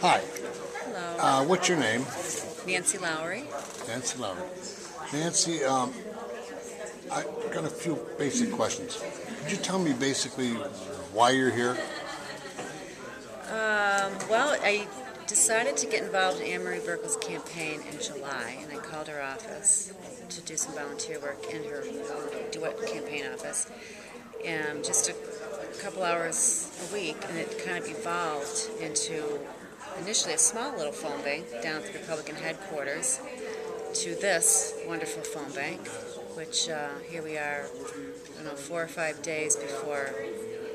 Hi. Hello. What's your name? Nancy Lowry. Nancy Lowry. Nancy, I got a few basic questions. Could you tell me basically why you're here? Well, I decided to get involved in Anne Marie Burkle's campaign in July, and I called her office to do some volunteer work in her DeWitt campaign office. Just a couple hours a week, and it kind of evolved into initially a small little phone bank down at the Republican headquarters to this wonderful phone bank, which here we are, I don't know, 4 or 5 days before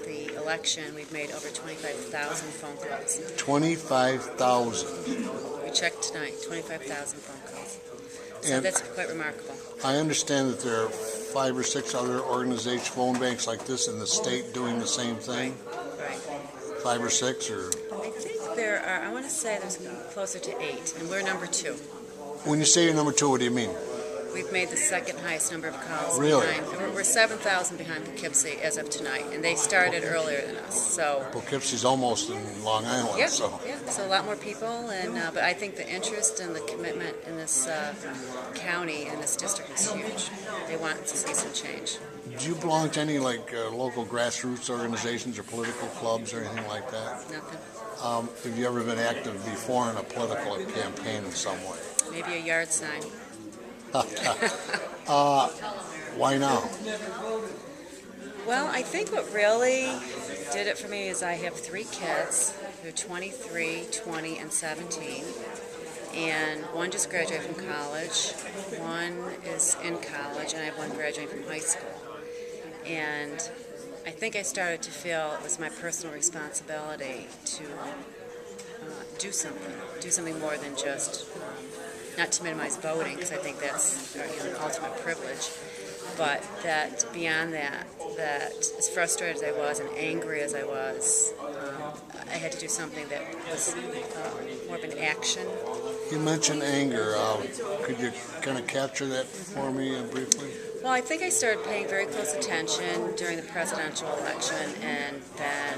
the election. We've made over 25,000 phone calls. 25,000. We checked tonight, 25,000 phone calls. So And that's quite remarkable. I understand that there are 5 or 6 other organization phone banks like this in the state doing the same thing. Right. 5 or 6, or I think there are, I want to say there's closer to 8, and we're number 2. when you say you're number 2, what do you mean? We've made the second highest number of calls. Really? We're 7,000 behind Poughkeepsie as of tonight, and they started earlier than us. So Poughkeepsie's almost in Long Island, yeah, so. yeah. So a lot more people, and but I think the interest and the commitment in this county and this district is huge. They want to see some change. Do you belong to any local grassroots organizations or political clubs or anything like that? Nothing. Have you ever been active before in a political campaign in some way? Maybe a yard sign. Why now? Well, I think what really did it for me is I have 3 kids. They're 23, 20, and 17. And one just graduated from college, one is in college, and I have one graduating from high school. And I think I started to feel it was my personal responsibility to do something more than just, not to minimize voting, because I think that's an ultimate privilege, but that beyond that as frustrated as I was and angry as I was, I had to do something that was more of an action. You mentioned anger. Could you kind of capture that for me briefly? Well, I think I started paying very close attention during the presidential election, and then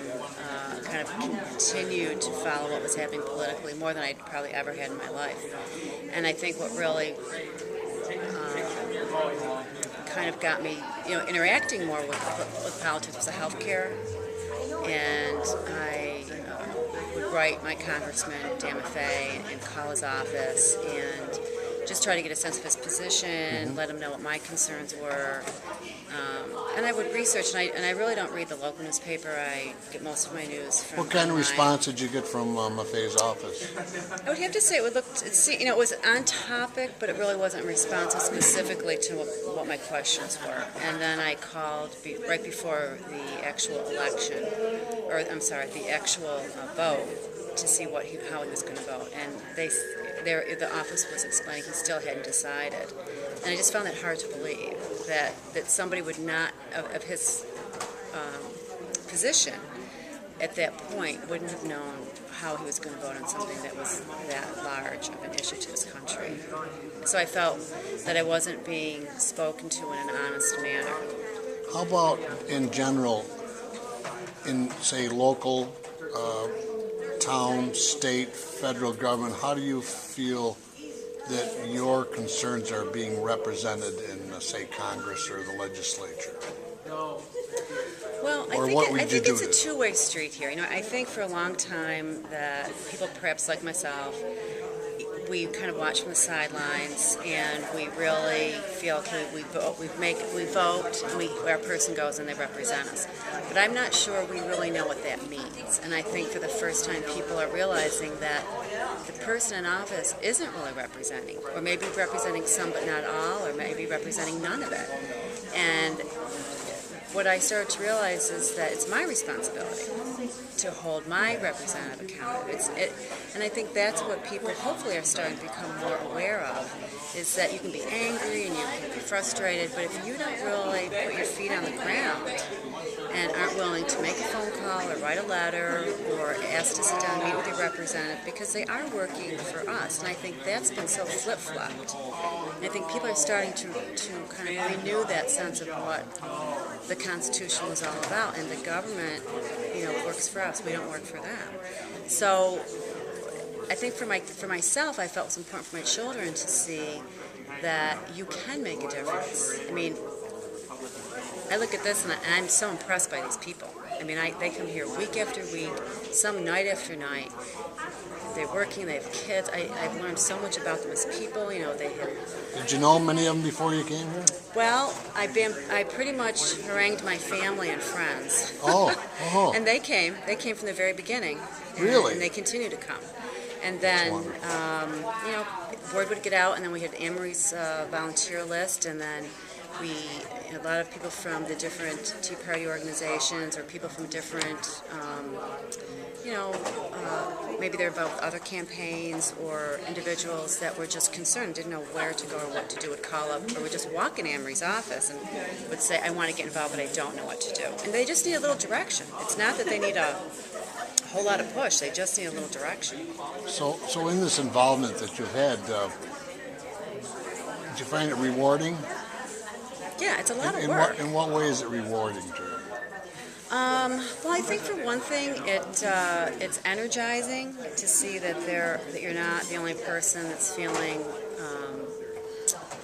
kind of continued to follow what was happening politically more than I'd probably ever had in my life. And I think what really kind of got me, interacting more with politics was the health care. And I would write my congressman, Dan Maffei, and call his office and just try to get a sense of his position, let him know what my concerns were. And I would research, and I really don't read the local newspaper. I get most of my news from What kind online. of response did you get from Maffei's office? I would have to say it was on topic, but it really wasn't responsive specifically to what my questions were. And then I called right before the actual election, or I'm sorry, the actual vote, to see how he was going to vote. And the office was explaining he still hadn't decided. And I just found that hard to believe, that somebody would not, of his position at that point, wouldn't have known how he was going to vote on something that was that large of an issue to his country. So I felt that I wasn't being spoken to in an honest manner. How about in general, in, say, local, town, state, federal government, how do you feel that your concerns are being represented in, say, Congress or the legislature? Well, Or I think it's a two-way street here. I think for a long time that people perhaps like myself, we kind of watch from the sidelines, and we really feel, okay, we vote, and our person goes and they represent us. But I'm not sure we really know what that means. And I think for the first time people are realizing that the person in office isn't really representing, or maybe representing some but not all, or maybe representing none of it. And what I started to realize is that it's my responsibility to hold my representative accountable. And I think that's what people hopefully are starting to become more aware of, is that you can be angry and you can be frustrated, but if you don't really put your feet on the ground and aren't willing to make a phone call or write a letter or ask to sit down and meet with your representative, because they are working for us, and I think that's been so flip-flopped. And I think people are starting to kind of renew that sense of what the Constitution was all about, and the government, works for us. We don't work for them. So I think for myself, I felt it was important for my children to see that you can make a difference. I mean, I look at this and I'm so impressed by these people. I mean, they come here week after week, some night after night. They're working, they have kids. I've learned so much about them as people. You know, they have. Did you know many of them before you came here? Well, I pretty much harangued my family and friends. Oh. And they came from the very beginning. Really? And they continue to come. And then, you know, word would get out, and then we had Amory's volunteer list, and then a lot of people from the different Tea Party organizations, or people from different, you know, maybe they're about other campaigns, or individuals that were just concerned, didn't know where to go or what to do, would call up, or would just walk in Amory's office and would say, I want to get involved, but I don't know what to do. And they just need a little direction. It's not that they need a whole lot of push, they just need a little direction. So in this involvement that you've had, did you find it rewarding? Yeah, it's a lot of work. In what way is it rewarding to you? Well, I think for one thing, it's energizing to see that you're not the only person that's feeling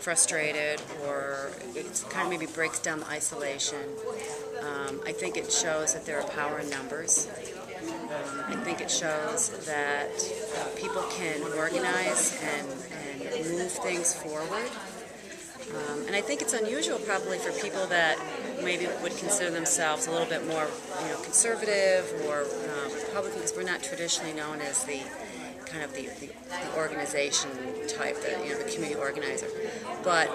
frustrated, or it kind of maybe breaks down the isolation. I think it shows that there are power in numbers. I think it shows that people can organize and move things forward. And I think it's unusual probably for people that maybe would consider themselves a little bit more, you know, conservative or Republican, because we're not traditionally known as the kind of the organization type, the community organizer. But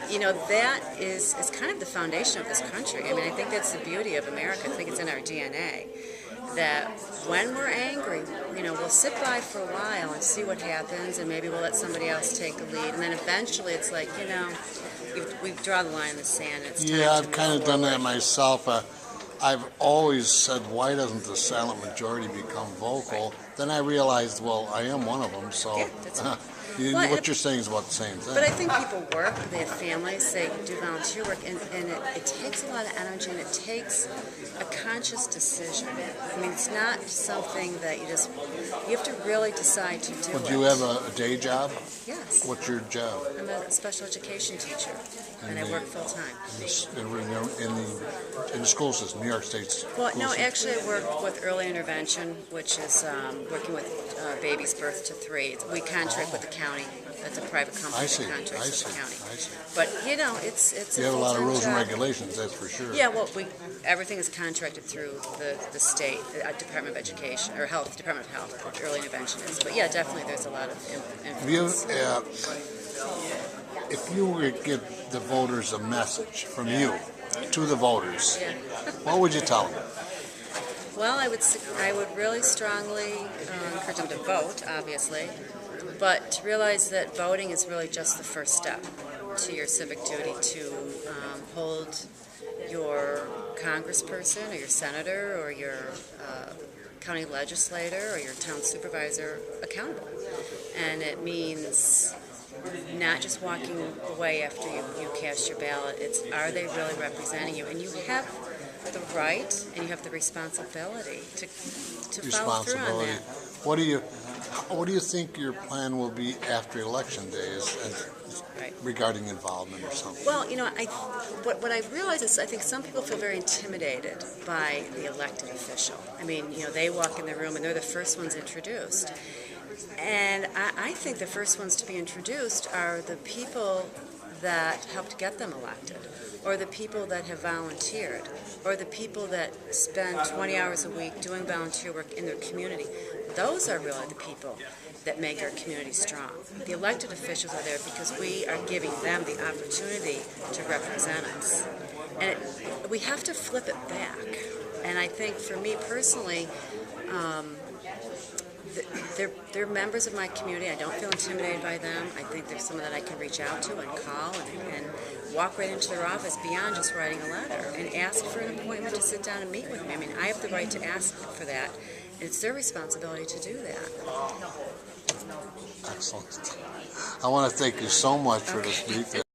you know, that is kind of the foundation of this country. I mean, I think that's the beauty of America. I think it's in our DNA. That when we're angry, you know, we'll sit by for a while and see what happens, and maybe we'll let somebody else take the lead, and then eventually it's like, you know, we draw the line in the sand. It's time Yeah, to I've move kind of forward. done that myself. I've always said, why doesn't the silent majority become vocal? Then I realized, well, I am one of them, so Yeah, that's right. what you're saying is about the same thing. But I think people work, they have families, they do volunteer work, and it takes a lot of energy, and it takes a conscious decision. I mean, it's not something that you have to really decide to do. Well, do you have a day job? Yes. What's your job? I'm a special education teacher, and I work full-time. In the school system, New York State's Well, school no, system? actually I work with early intervention, which is working with babies birth to 3. We contract with the county. That's a private company that contracts with the county. I see. But, you know, it's You have a lot of rules and job. regulations, that's for sure. Yeah, well, everything is contracted through the state, the Department of Education, or Department of Health, early intervention is. But yeah, definitely there's a lot of influence. If you were to give the voters a message from you to the voters, Yeah. what would you tell them? Well, I would really strongly encourage them to vote, obviously, but to realize that voting is really just the first step to your civic duty to hold your congressperson or your senator or your county legislator or your town supervisor accountable. And it means not just walking away after you cast your ballot. It's, are they really representing you? And you have the right and you have the responsibility to follow through on that. What do you think your plan will be after election day Right. regarding involvement or something? Well, you know, what I realize is I think some people feel very intimidated by the elected official. I mean, you know, they walk in the room and they're the first ones introduced. And I think the first ones to be introduced are the people that helped get them elected, or the people that have volunteered, or the people that spend 20 hours a week doing volunteer work in their community. Those are really the people that make our community strong. The elected officials are there because we are giving them the opportunity to represent us. And we have to flip it back. And I think for me personally, they're members of my community. I don't feel intimidated by them. I think there's someone that I can reach out to and call and walk right into their office beyond just writing a letter and ask for an appointment to sit down and meet with me. I mean, I have the right to ask for that. And it's their responsibility to do that. Excellent. I want to thank you so much for this briefing.